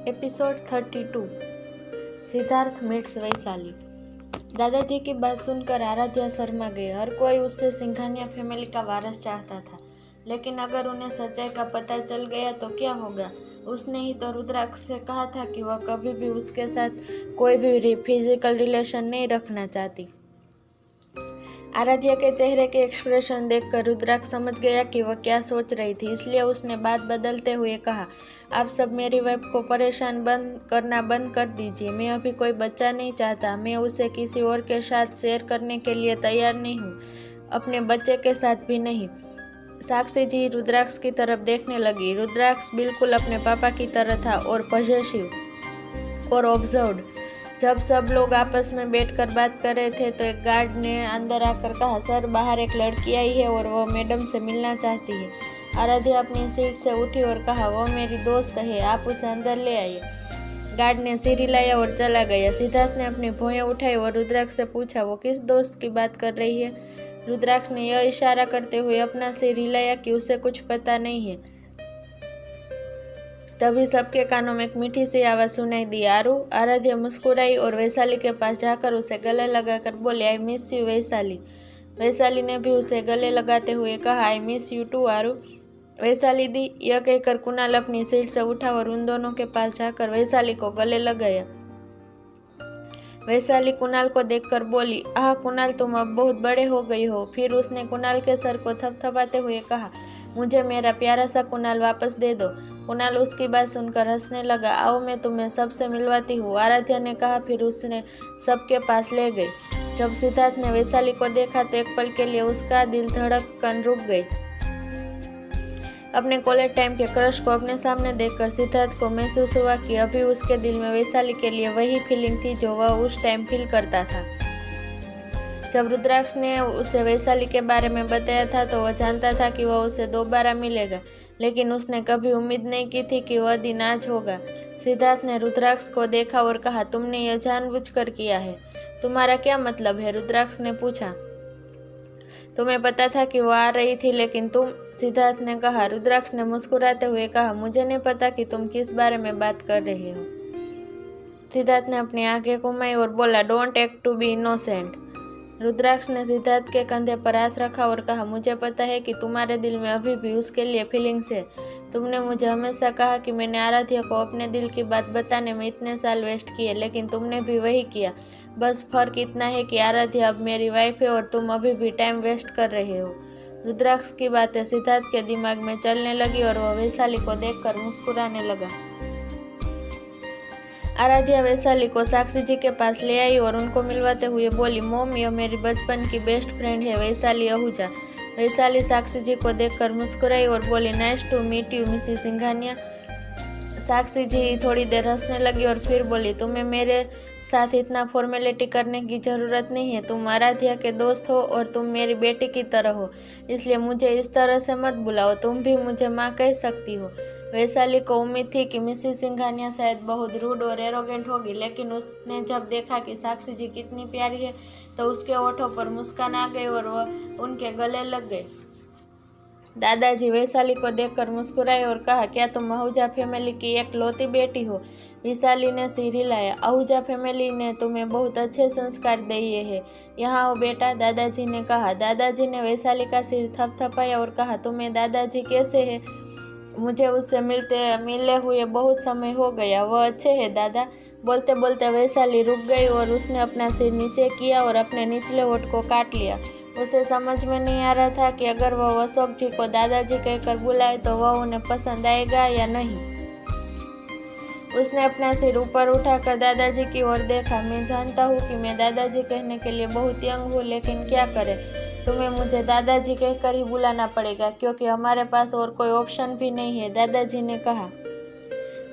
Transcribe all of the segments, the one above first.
Episode 32 Siddharth meets Vaishali. दादाजी की बात सुनकर आराध्या शर्मा गई। हर कोई उससे सिंघानिया फैमिली का वारस चाहता था, लेकिन अगर उन्हें सच्चाई का पता चल गया तो क्या होगा। उसने ही तो रुद्राक्ष से कहा था कि वह कभी भी उसके साथ कोई भी फिजिकल रिलेशन नहीं रखना चाहती। आराध्या के चेहरे के एक्सप्रेशन देखकर रुद्राक्ष समझ गया कि वह क्या सोच रही थी, इसलिए उसने बात बदलते हुए कहा, आप सब मेरी वाइफ को परेशान करना बंद कर दीजिए। मैं अभी कोई बच्चा नहीं चाहता। मैं उसे किसी और के साथ शेयर करने के लिए तैयार नहीं हूँ, अपने बच्चे के साथ भी नहीं। साक्षी जी रुद्राक्ष की तरफ देखने लगी। रुद्राक्ष बिल्कुल अपने पापा की तरह था और पॉजिटिव और ऑब्जर्व्ड। जब सब लोग आपस में बैठकर बात कर रहे थे तो एक गार्ड ने अंदर आकर कहा, सर बाहर एक लड़की आई है और वह मैडम से मिलना चाहती है। आराध्या अपनी सीट से उठी और कहा, वो मेरी दोस्त है, आप उसे अंदर ले आइए। गार्ड ने सिर हिलाया और चला गया। सिद्धार्थ ने अपनी भौहें उठाई और रुद्राक्ष से पूछा, वो किस दोस्त की बात कर रही है। रुद्राक्ष ने यह इशारा करते हुए अपना सिर हिलाया कि उसे कुछ पता नहीं है। तभी सबके कानों में एक मीठी सी आवाज़ सुनाई दी, आरू। आराध्या मुस्कुराई और वैशाली के पास जाकर उसे गले लगाकर बोली, I miss you Vaishali. Vaishali ने भी उसे गले लगाते हुए कहा, आई मिस यू टू आरू। वैशाली दी, यह कहकर कुणाल अपनी सीट से उठा और उन दोनों के पास जाकर वैशाली को गले लगाया। वैशाली कुणाल को देखकर बोली, आह कुणाल, तुम अब बहुत बड़े हो गई हो। फिर उसने कुणाल के सर को थपथपाते हुए कहा, मुझे मेरा प्यारा सा कुणाल वापस दे दो। कुणाल उसकी बात सुनकर हंसने लगा। आओ मैं तुम्हें सबसे मिलवाती हूँ, आराध्या ने कहा। फिर उसने सबके पास ले गई। जब सिद्धार्थ ने वैशाली को देखा तो एक पल के लिए उसका दिल धड़कन रुक गई। अपने कॉलेज टाइम के क्रश को अपने सामने देखकर सिद्धार्थ को महसूस हुआ कि अभी उसके दिल में वैशाली के लिए वही फीलिंग थी जो वह उस टाइम फील करता था। जब रुद्राक्ष ने उसे वैशाली के बारे में बताया था तो वह जानता था कि वह उसे दोबारा मिलेगा, लेकिन उसने कभी उम्मीद नहीं की थी कि वह दिन आज होगा। सिद्धार्थ ने रुद्राक्ष को देखा और कहा, तुमने यह जानबूझकर किया है। तुम्हारा क्या मतलब है? रुद्राक्ष ने पूछा। तुम्हें पता था कि वह आ रही थी, लेकिन तुम? सिद्धार्थ ने कहा। रुद्राक्ष ने मुस्कुराते हुए कहा, मुझे नहीं पता कि तुम किस बारे में बात कर रहे हो। सिद्धार्थ ने अपनी आंखें घुमाई और बोला, don't act to be innocent. Rudraksh ने सिद्धार्थ के कंधे पर हाथ रखा और कहा, मुझे पता है कि तुम्हारे दिल में अभी भी उसके लिए फीलिंग्स है। तुमने मुझे हमेशा कहा कि मैंने आराध्या को अपने दिल की बात बताने में इतने साल वेस्ट किए, लेकिन तुमने भी वही किया। बस फर्क इतना है कि आराध्या अब मेरी वाइफ है और तुम अभी भी टाइम वेस्ट कर रहे हो। रुद्राक्ष की बातें सिद्धार्थ के दिमाग में चलने लगी और वह वैशाली को देखकर मुस्कुराने लगा। आराध्या वैशाली को साक्षी जी के पास ले आई और उनको मिलवाते हुए बोली, मोम, यह मेरी बचपन की बेस्ट फ्रेंड है, वैशाली आहूजा। वैशाली साक्षी जी को देखकर मुस्कुराई और बोली, nice to meet you Mrs Singhania. Sakshi ji थोड़ी देर हंसने लगी और फिर बोली, तुम्हें मेरे साथ इतना फॉर्मेलिटी करने की ज़रूरत नहीं है। तुम आराध्या के दोस्त हो और तुम मेरी बेटी की तरह हो, इसलिए मुझे इस तरह से मत बुलाओ। तुम भी मुझे माँ कह सकती हो। वैशाली को उम्मीद थी कि मिसेस सिंघानिया शायद बहुत रूड और एरोगेंट होगी, लेकिन उसने जब देखा कि साक्षी जी कितनी प्यारी है तो उसके होठों पर मुस्कान आ गई और वह उनके गले लग गई। दादाजी वैशाली को देखकर मुस्कुराए और कहा, क्या तुम आहूजा फैमिली की एक लौती बेटी हो? वैशाली ने सिर हिलाया। आहूजा फैमिली ने तुम्हें बहुत अच्छे संस्कार दिए हैं। यहाँ आओ बेटा, दादाजी ने कहा। दादाजी ने वैशाली का सिर थपथपाया और कहा, तुम्हें दादाजी कैसे है? मुझे उससे मिले हुए बहुत समय हो गया। वह अच्छे हैं दादा। बोलते बोलते वैशाली रुक गई और उसने अपना सिर नीचे किया और अपने निचले होठ को काट लिया। उसे समझ में नहीं आ रहा था कि अगर वह अशोक जी को दादाजी कहकर बुलाए तो वह उन्हें पसंद आएगा या नहीं। उसने अपना सिर ऊपर उठाकर दादाजी की ओर देखा। मैं जानता हूँ कि मैं दादाजी कहने के लिए बहुत यंग हूँ, लेकिन क्या करें, तुम्हें मुझे दादाजी कहकर ही बुलाना पड़ेगा, क्योंकि हमारे पास और कोई ऑप्शन भी नहीं है, दादाजी ने कहा।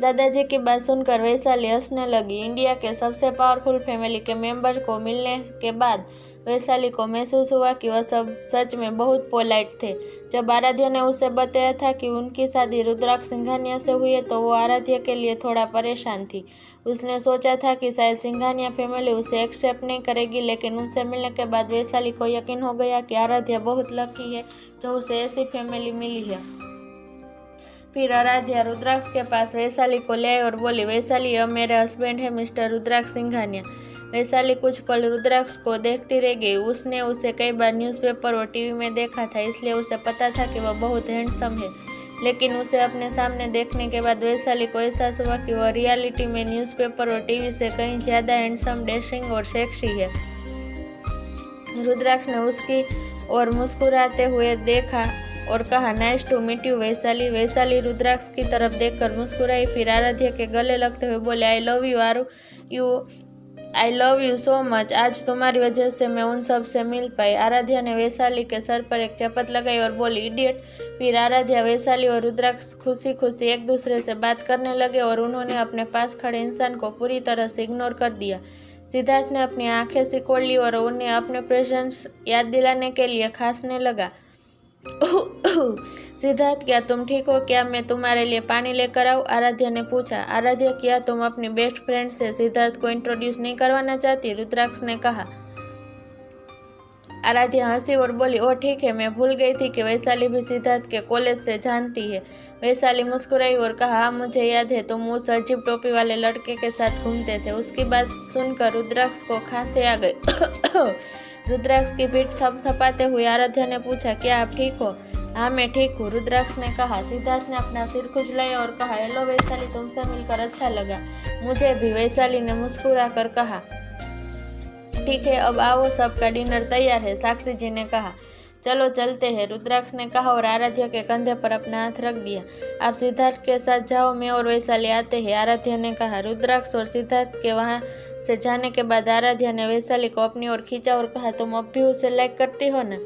दादाजी की बात सुनकर वैशाली हंसने लगी। इंडिया के सबसे पावरफुल फैमिली के मेंबर को मिलने के बाद वैशाली को महसूस हुआ कि वह सब सच में बहुत पोलाइट थे। जब आराध्या ने उसे बताया था कि उनकी शादी रुद्राक्ष सिंघानिया से हुई है तो वो आराध्या के लिए थोड़ा परेशान थी। उसने सोचा था कि शायद सिंघानिया फैमिली उसे एक्सेप्ट नहीं करेगी, लेकिन उनसे मिलने के बाद वैशाली को यकीन हो गया कि आराध्या बहुत लकी है जो उसे ऐसी फैमिली मिली है। फिर आराध्या रुद्राक्ष के पास वैशाली को ले आई और बोली, वैशाली यह मेरे हस्बैंड है मिस्टर रुद्राक्ष सिंघानिया। वैशाली कुछ पल रुद्राक्ष को देखती रह गई। उसने उसे कई बार न्यूज़पेपर और टीवी में देखा था, इसलिए उसे पता था कि वह बहुत हैंडसम है। लेकिन उसे अपने सामने देखने के बाद वैशाली को एहसास हुआ कि वह रियलिटी में न्यूज़पेपर और टीवी से कहीं ज़्यादा हैंडसम, डैशिंग और सेक्सी है। रुद्राक्ष ने उसकी ओर मुस्कुराते हुए देखा और कहा, nice to meet you Vaishali. Vaishali Rudraksh की तरफ देखकर मुस्कुराई, फिर आराध्या के गले लगते हुए बोले, I love you so much. आज तुम्हारी वजह से मैं उन सब से मिल पाई। आराध्या ने वैशाली के सर पर एक चपत लगाई और बोली, इडियट। फिर आराध्या, वैशाली और रुद्राक्ष खुशी खुशी एक दूसरे से बात करने लगे और उन्होंने अपने पास खड़े इंसान को पूरी तरह से इग्नोर कर दिया। सिद्धार्थ ने अपनी आंखें सिकोड़ ली और उन्हें अपने प्रेजेंस याद दिलाने के लिए खांसने लगा। सिद्धार्थ, क्या तुम ठीक हो? क्या मैं तुम्हारे लिए पानी लेकर आऊं? आराध्या ने पूछा। आराध्या, क्या तुम अपनी बेस्ट फ्रेंड से सिद्धार्थ को इंट्रोड्यूस नहीं करवाना चाहती? रुद्राक्ष ने कहा। आराध्या हंसी और बोली, ओ ठीक है, मैं भूल गई थी कि वैशाली भी सिद्धार्थ के कॉलेज से जानती है। वैशाली मुस्कुराई और कहा, हाँ मुझे याद है, तुम उस अजीब टोपी वाले लड़के के साथ घूमते थे। उसकी बात सुनकर रुद्राक्ष को खांसी आ गई। रुद्राक्ष की पीठ थपथपाते हुए आराध्या ने पूछा, क्या आप ठीक हो? हाँ मैं ठीक हूँ, रुद्राक्ष ने कहा। सिद्धार्थ ने अपना सिर खुजलाया और कहा, हेलो वैशाली, तुमसे मिलकर अच्छा लगा। मुझे भी, वैशाली ने मुस्कुरा कर कहा। ठीक है, अब आओ, सबका डिनर तैयार है, साक्षी जी ने कहा। चलो चलते हैं, रुद्राक्ष ने कहा और आराध्या के कंधे पर अपना हाथ रख दिया। आप सिद्धार्थ के साथ जाओ, मैं और वैशाली आते हैं, आराध्या ने कहा। रुद्राक्ष और सिद्धार्थ के वहाँ से जाने के बाद आराध्या ने वैशाली को अपनी ओर खींचा और कहा, तुम अब भी उसे लाइक करती हो ना?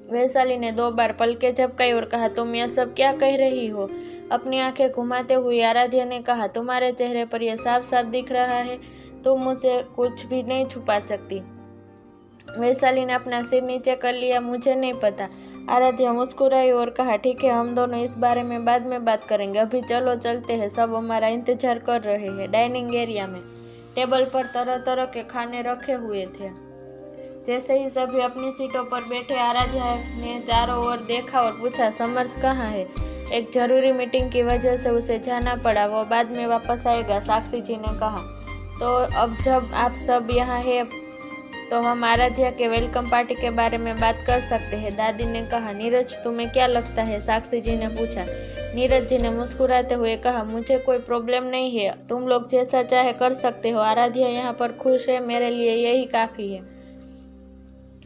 वैशाली ने 2 बार पलकें झपकाई और कहा, तुम यह सब क्या कह रही हो? अपनी आंखें घुमाते हुए आराध्या ने कहा, तुम्हारे चेहरे पर यह साफ साफ दिख रहा है, तुम मुझसे कुछ भी नहीं छुपा सकती। वैशाली ने अपना सिर नीचे कर लिया, मुझे नहीं पता। आराध्या मुस्कुराई और कहा, ठीक है, हम दोनों इस बारे में बाद में बात करेंगे, अभी चलो चलते हैं, सब हमारा इंतजार कर रहे हैं। डाइनिंग एरिया में टेबल पर तरह तरह के खाने रखे हुए थे। जैसे ही सभी अपनी सीटों पर बैठे, आराध्या ने चारों ओर देखा और पूछा, समर्थ कहाँ है? एक जरूरी मीटिंग की वजह से उसे जाना पड़ा, वो बाद में वापस आएगा, साक्षी जी ने कहा। तो अब जब आप सब यहाँ हैं तो हम आराध्या के वेलकम पार्टी के बारे में बात कर सकते हैं, दादी ने कहा। नीरज, तुम्हें क्या लगता है? साक्षी जी ने पूछा। नीरज जी ने मुस्कुराते हुए कहा, मुझे कोई प्रॉब्लम नहीं है, तुम लोग जैसा चाहे कर सकते हो। आराध्या यहाँ पर खुश है, मेरे लिए यही काफ़ी है।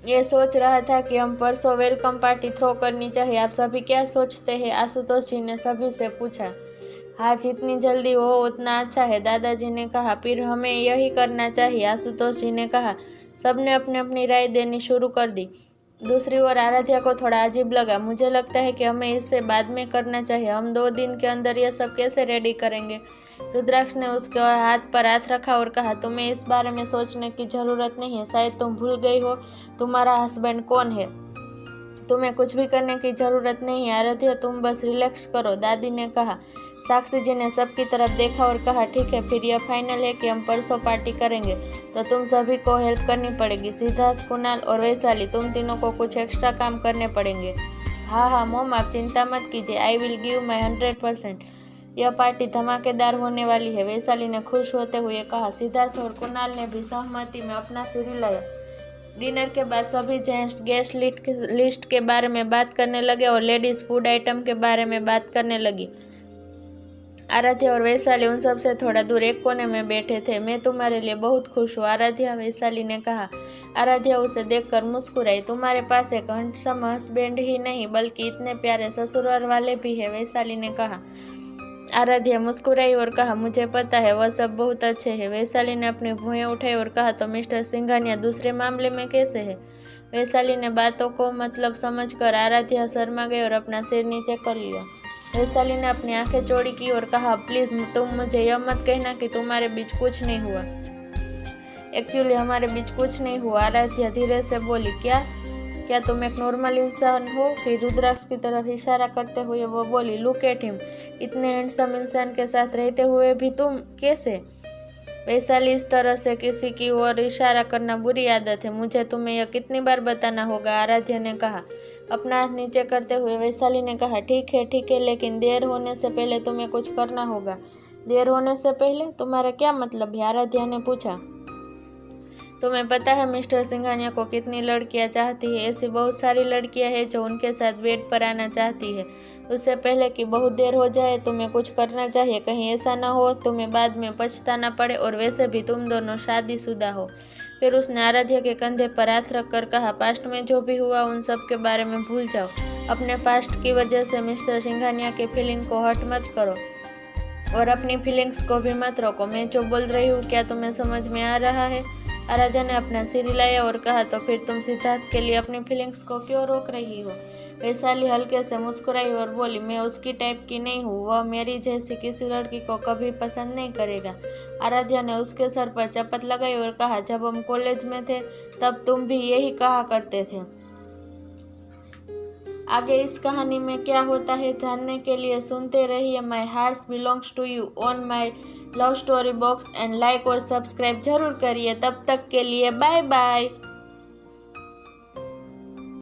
ये सोच रहा था कि हम परसों वेलकम पार्टी थ्रो करनी चाहिए, आप सभी क्या सोचते हैं? आशुतोष जी ने सभी से पूछा। हाँ, जितनी जल्दी हो उतना अच्छा है, दादाजी ने कहा। फिर हमें यही करना चाहिए, आशुतोष जी ने कहा। सबने अपनी अपनी राय देनी शुरू कर दी। दूसरी ओर आराध्या को थोड़ा अजीब लगा। मुझे लगता है कि हमें इससे बाद में करना चाहिए, हम 2 दिन के अंदर यह सब कैसे रेडी करेंगे? रुद्राक्ष ने उसके हाथ पर हाथ रखा और कहा, तुम्हें इस बारे में सोचने की ज़रूरत नहीं है, शायद तुम भूल गई हो तुम्हारा हस्बैंड कौन है। तुम्हें कुछ भी करने की ज़रूरत नहीं है आराध्या, तुम बस रिलैक्स करो, दादी ने कहा। साक्षी जी ने सबकी तरफ देखा और कहा, ठीक है, फिर यह फाइनल है कि हम परसों पार्टी करेंगे, तो तुम सभी को हेल्प करनी पड़ेगी। सिद्धार्थ, कुणाल और वैशाली, तुम तीनों को कुछ एक्स्ट्रा काम करने पड़ेंगे। हाँ मॉम, आप चिंता मत कीजिए, आई विल गिव माई 100%। यह पार्टी धमाकेदार होने वाली है, वैशाली ने खुश होते हुए कहा। सिद्धार्थ और कुणाल ने भी सहमति में अपना सिर हिलाया। डिनर के बाद सभी जेंट्स गेस्ट लिस्ट के बारे में बात करने लगे और लेडीज फूड आइटम के बारे में बात करने लगी। आराध्या और वैशाली उन सब से थोड़ा दूर एक कोने में बैठे थे। मैं तुम्हारे लिए बहुत खुश हूँ आराध्या, वैशाली ने कहा। आराध्या उसे देखकर मुस्कुराई। तुम्हारे पास एक हैंडसम हस्बैंड ही नहीं बल्कि इतने प्यारे ससुराल वाले भी है, वैशाली ने कहा। आराध्या मुस्कुराई और कहा, मुझे पता है, वह सब बहुत अच्छे हैं। वैशाली ने अपनी भुएं उठाई और कहा, तो मिस्टर सिंघानिया दूसरे मामले में कैसे है? वैशाली ने बातों को मतलब समझकर आराध्या शर्मा गई और अपना सिर नीचे कर लिया। वैशाली ने अपनी आंखें चौड़ी की और कहा, प्लीज तुम मुझे यह मत कहना कि तुम्हारे बीच कुछ नहीं हुआ। एक्चुअली हमारे बीच कुछ नहीं हुआ, आराध्या धीरे से बोली। क्या तुम एक नॉर्मल इंसान हो? फिर रुद्राक्ष की तरफ इशारा करते हुए वो बोली, लुक एट हिम, इतने हैंडसम इंसान के साथ रहते हुए भी तुम कैसे? वैशाली, इस तरह से किसी की ओर इशारा करना बुरी आदत है, मुझे तुम्हें यह कितनी बार बताना होगा, आराध्या ने कहा। अपना हाथ नीचे करते हुए वैशाली ने कहा, ठीक है, लेकिन देर होने से पहले तुम्हें कुछ करना होगा। देर होने से पहले? तुम्हारा क्या मतलब है? आराध्या ने पूछा। तुम्हें पता है मिस्टर सिंघानिया को कितनी लड़कियां चाहती है? ऐसी बहुत सारी लड़कियां हैं जो उनके साथ बेड पर आना चाहती है। उससे पहले कि बहुत देर हो जाए तुम्हें कुछ करना चाहिए, कहीं ऐसा ना हो तुम्हें बाद में पछताना पड़े, और वैसे भी तुम दोनों शादीशुदा हो। फिर उसने आराध्या के कंधे पर हाथ रखकर कहा, पास्ट में जो भी हुआ उन सब के बारे में भूल जाओ। अपने पास्ट की वजह से मिस्टर सिंघानिया की फीलिंग को हर्ट मत करो और अपनी फीलिंग्स को भी मत रोको। मैं जो बोल रही हूँ क्या तुम्हें समझ में आ रहा है? आराध्या ने अपना सिर हिलाया और कहा, तो फिर तुम सिद्धार्थ के लिए अपनी फीलिंग्स को क्यों रोक रही हो? वैशाली हल्के से मुस्कुराई और बोली, मैं उसकी टाइप की नहीं हूँ, वह मेरी जैसी किसी लड़की को कभी पसंद नहीं करेगा। आराध्या ने उसके सर पर चपत लगाई और कहा, जब हम कॉलेज में थे तब तुम भी यही कहा करते थे। आगे इस कहानी में क्या होता है जानने के लिए सुनते रहिए my heart belongs to you on my love story box and like और सब्सक्राइब जरूर करिए। तब तक के लिए बाय बाय।